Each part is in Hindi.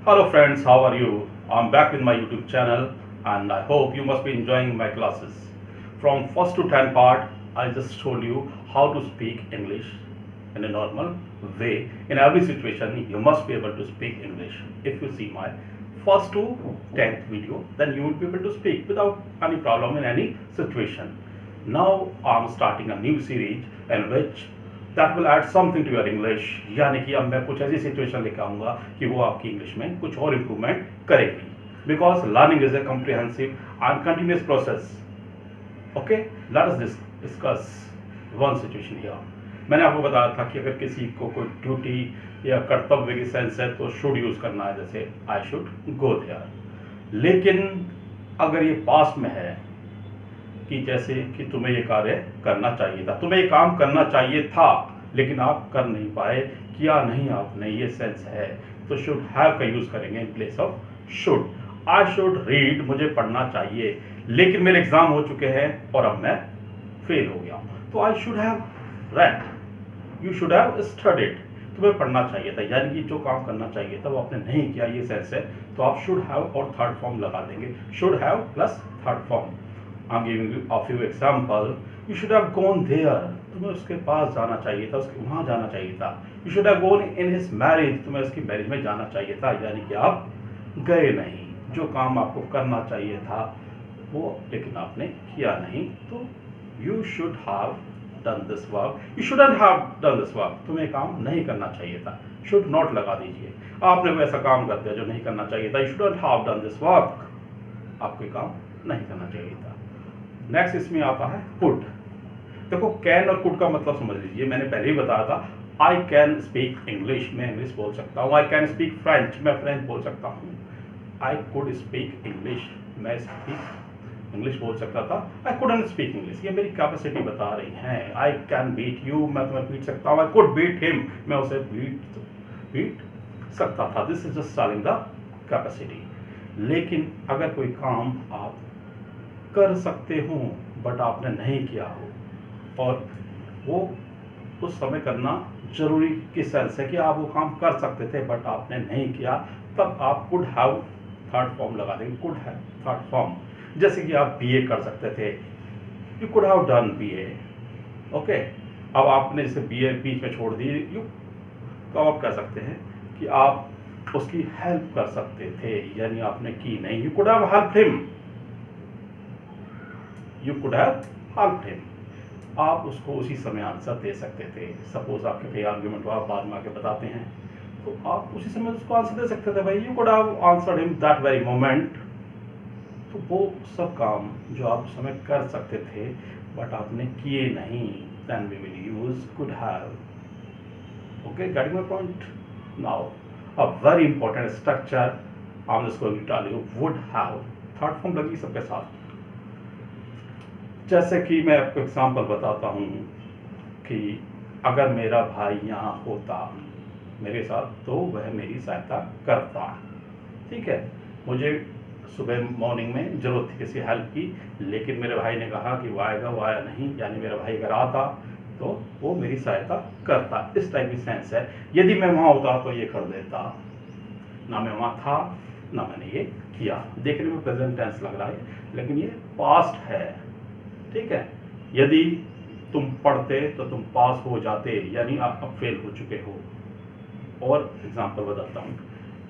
Hello friends, how are you? I'm back with my YouTube channel and I hope you must be enjoying my classes. From first to 10 part, I just told you how to speak English in a normal way. In every situation, you must be able to speak English. If you see my first to 10th video, then you will be able to speak without any problem in any situation. Now I'm starting a new series in which that will add something to your English, यानी कि अब मैं कुछ ऐसी सिचुएशन लेकर आऊँगा कि वो आपकी इंग्लिश में कुछ और इम्प्रूवमेंट करेगी, because learning is a comprehensive and continuous process. Okay, let us discuss one situation here. मैंने आपको बताया था कि अगर किसी को कोई ड्यूटी या कर्तव्य की सेंस है तो शुड यूज़ करना है, जैसे आई शुड गो देयर. लेकिन अगर ये पास्ट में है कि जैसे कि तुम्हें ये कार्य करना चाहिए था, तुम्हें ये काम करना चाहिए था लेकिन आप कर नहीं पाए, किया नहीं आपने, ये सेंस है, तो शुड हैव का यूज करेंगे in place of should. I should read, मुझे पढ़ना चाहिए लेकिन मेरे एग्जाम हो चुके हैं और अब मैं फेल हो गया, तो I should have read, you should have studied. तुम्हें पढ़ना चाहिए था, यानी कि जो काम करना चाहिए था वो आपने नहीं किया, ये सेंस है, तो आप शुड हैव और थर्ड फॉर्म लगा देंगे. Should have plus third form. I'm giving you a few example. You should have gone there. तुम्हें उसके पास जाना चाहिए था, उसके वहाँ जाना चाहिए था. You should have gone in his marriage. तुम्हें उसकी मैरिज में जाना चाहिए था, यानी कि आप गए नहीं. जो काम आपको करना चाहिए था वो लेकिन आपने किया नहीं, तो you should have done this work. You shouldn't have done this work. तुम्हें काम नहीं करना चाहिए था. Should not लगा दीजिए. आपने कोई ऐसा काम कर दिया जो नहीं करना चाहिए था. You shouldn't have done this work. आपको काम नहीं करना चाहिए था. नेक्स्ट इसमें आता है कुड. देखो, कैन और कुड का मतलब समझ लीजिए. मैंने पहले ही बताया था, आई कैन स्पीक इंग्लिश, मैं इंग्लिश बोल सकता हूँ. आई कैन स्पीक फ्रेंच, मैं फ्रेंच बोल सकता हूँ. आई कुड स्पीक इंग्लिश, मैं स्पीक इंग्लिश बोल सकता था. आई कुडंट स्पीक इंग्लिश, ये मेरी कैपेसिटी बता रही है. आई कैन बीट यू, मैं तुम्हें बीट सकता हूँ. आई कुड बीट हिम, मैं उसे बीट सकता था. This is just telling the capacity. लेकिन अगर कोई काम आप कर सकते हो बट आपने नहीं किया हो और वो उस समय करना जरूरी की सेंस है कि आप वो काम कर सकते थे बट आपने नहीं किया, तब आप कुड हैव थर्ड फॉर्म लगा देंगे. Could have third form. जैसे कि आप बीए कर सकते थे, you could have done BA. Okay, अब आपने जैसे बीए बीच में छोड़ दी, यू तो आप कह सकते हैं कि आप उसकी हेल्प कर सकते थे, यानी आपने की नहीं. You could have helped him, you could have helped him. आप उसको उसी समय आंसर दे सकते थे. सपोज आपके कई आर्ग्यूमेंट हुआ, बाद में आके बताते हैं, तो आप उसी समय उसको आंसर दे सकते थे. भाई, you could have answered him that very moment. तो वो सब काम जो आप उस समय कर सकते थे बट आपने किए नहीं, then we will use could have. Okay, getting my point? Now a very important structure I am just going to tell you. Would have third form लगी सबके साथ. जैसे कि मैं आपको एग्जाम्पल बताता हूँ कि अगर मेरा भाई यहाँ होता मेरे साथ तो वह मेरी सहायता करता. ठीक है, मुझे सुबह मॉर्निंग में ज़रूरत थी किसी हेल्प की, लेकिन मेरे भाई ने कहा कि वो आएगा, वो आया नहीं, यानी मेरा भाई अगर आता तो वो मेरी सहायता करता. इस टाइप की सेंस है. यदि मैं वहाँ होता तो ये कर देता. ना मैं वहाँ था ना मैंने ये किया. देखने में प्रेजेंट टेंस लग रहा है लेकिन ये पास्ट है. ठीक है, यदि तुम पढ़ते तो तुम पास हो जाते, यानी आप अब फेल हो चुके हो. और एग्जांपल बताता हूँ,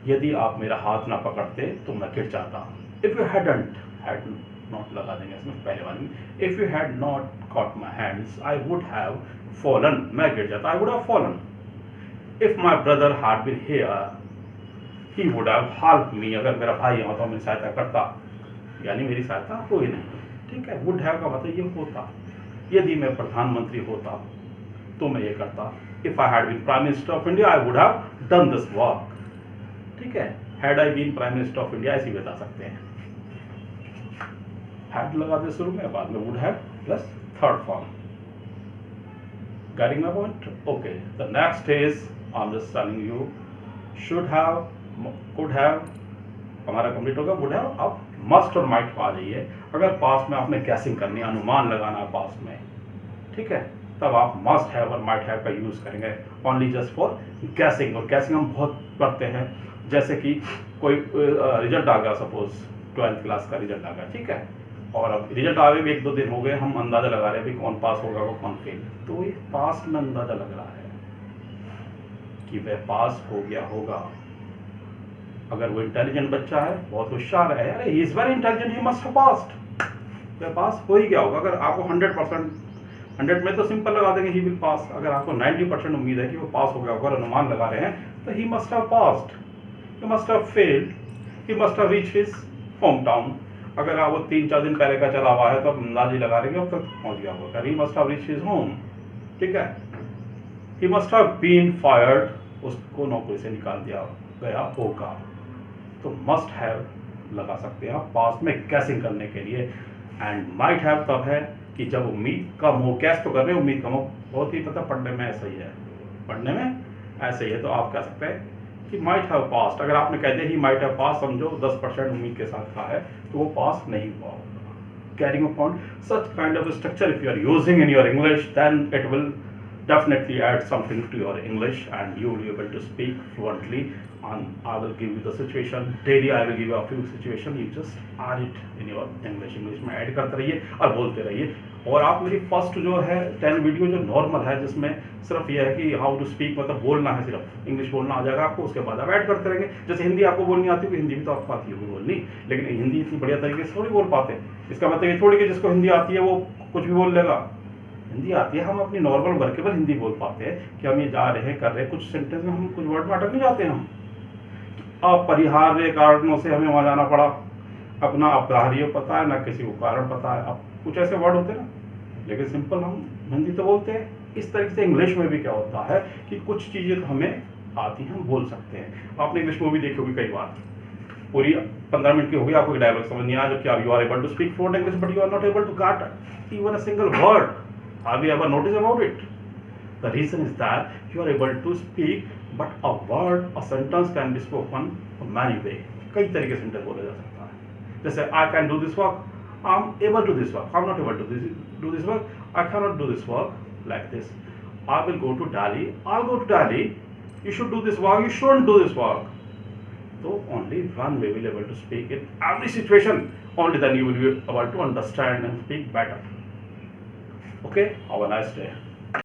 यदि आप मेरा हाथ ना पकड़ते तो मैं गिर जाता. If you hadn't, had not लगा देंगे इसमें पहले वाले में. If you had not caught my hands I would have fallen, मैं गिर जाता. I would have fallen. If my brother had been here he would have helped me, अगर मेरा भाई यहाँ तो मेरी सहायता करता, यानी मेरी सहायता हुई नहीं. ठीक है, वुड हैव का मतलब ये होता. यदि मैं प्रधानमंत्री होता तो मैं ये करता. If I had been prime minister of India I would have done this work. ठीक है, had I been prime minister of India ऐसे बता सकते हैं. हैड लगा दे शुरू में, बाद में would have plus third form. Getting my point? Okay, the next is I am just telling you should have, could have हमारा कंप्लीट होगा. Would have. अब मस्ट और माइट आ जाइए. अगर पास में आपने गैसिंग करनी, अनुमान लगाना पास में, ठीक है, तब आप मस्ट हैव और माइट हैव का यूज करेंगे ओनली जस्ट फॉर गैसिंग. और गैसिंग हम बहुत करते हैं जैसे कि कोई रिजल्ट आ गया, सपोज 12th क्लास का रिजल्ट आ गया, ठीक है, और अब रिजल्ट आ गए भी 1-2 दिन हो गए, हम अंदाज़ा लगा रहे हैं भी कौन पास होगा कौन फेल। तो ये पास में अंदाज़ा लग रहा है कि वह पास हो गया होगा। अगर वो इंटेलिजेंट बच्चा है, बहुत होशियार है, अरे he is very intelligent, he must have passed, वह पास हो ही गया होगा। अगर आपको 100%, 100 में तो सिंपल लगा देंगे ही विल पास। अगर आपको 90% उम्मीद है कि वो पास हो गया होगा, अनुमान लगा रहे हैं, तो ही must have passed, he must have failed, he must have reach his home town. अगर आप वो 3-4 दिन पहले का चला हुआ है तो आप अंदाजी लगा रहे अब तक पहुंच गया होगा। He must have reach his home, ठीक है। He must have been fired, उसको नौकरी से निकाल दिया गया होगा। तो मस्ट हैव लगा सकते हैं आप पास्ट में गैसिंग करने के लिए। एंड माइट हैव तब है कि जब उम्मीद कम हो, गैस तो कर रहे हो, उम्मीद कम हो। बहुत ही पता पढ़ने में ऐसा ही है, पढ़ने में ऐसे ही है। तो आप कह सकते हैं कि माइट हैव पास्ट। अगर आपने कह दिया ही माइट हैव पास, समझो 10% उम्मीद के साथ का है तो वो पास नहीं हुआ होगा। Carrying a point, such kind of structure if you are using in your English, then it will definitely add something to your English and you will be able to speak fluently. And I will give you the situation daily, I will give you a few situation, you just add it in your English में ऐड करते रहिए और बोलते रहिए। और आप मेरी फर्स्ट जो है 10 वीडियो जो नॉर्मल है, जिसमें सिर्फ ये है कि हाउ टू स्पीक, मतलब बोलना है, सिर्फ इंग्लिश बोलना आ जाएगा आपको, उसके बाद आप ऐड करते रहेंगे। जैसे हिंदी आपको बोलनी आती होगी, हिंदी भी तो आपको आती होगी बोलनी, लेकिन हिंदी इतनी बढ़िया तरीके से थोड़ी बोल पाते। इसका मतलब ये थोड़ी कि जिसको हिंदी आती है वो कुछ भी बोल लेगा। हिंदी आती है, हम अपनी नॉर्मल वर्केबल हिंदी बोल पाते हैं कि हम ये जा रहे हैं, कर रहे हैं, कुछ सेंटेंस में हम कुछ वर्ड में अटक नहीं जाते हैं हम। अपरिहार्य कारणों से हमें वहाँ जाना पड़ा, अपना अपरिहार्य पता है ना, किसी को कारण पता है, अब कुछ ऐसे वर्ड होते हैं ना, लेकिन सिंपल हम हिंदी तो बोलते हैं। इस तरीके से इंग्लिश में भी क्या होता है कि कुछ चीज़ें तो हमें आती हैं, हम बोल सकते हैं। आपने इंग्लिश मूवी देखी होगी कई बार, पूरी 15 मिनट की होगी, आपको डायलॉग समझ नहीं आया, जबकि आप you are able to speak fluent English but you are not able to get even a single word. Have you ever noticed about it? The reason is that you are able to speak, but a word, a sentence can be spoken many way. कई तरीके से सेंटेंस बोला जा सकता है। जैसे I can do this work, I'm able to this work, I'm not able to do this work, I cannot do this work like this. I will go to Delhi, I'll go to Delhi. You should do this work, you shouldn't do this work. So only one way will be able to speak in every situation. Only then you will be able to understand and speak better. Okay, have a nice day.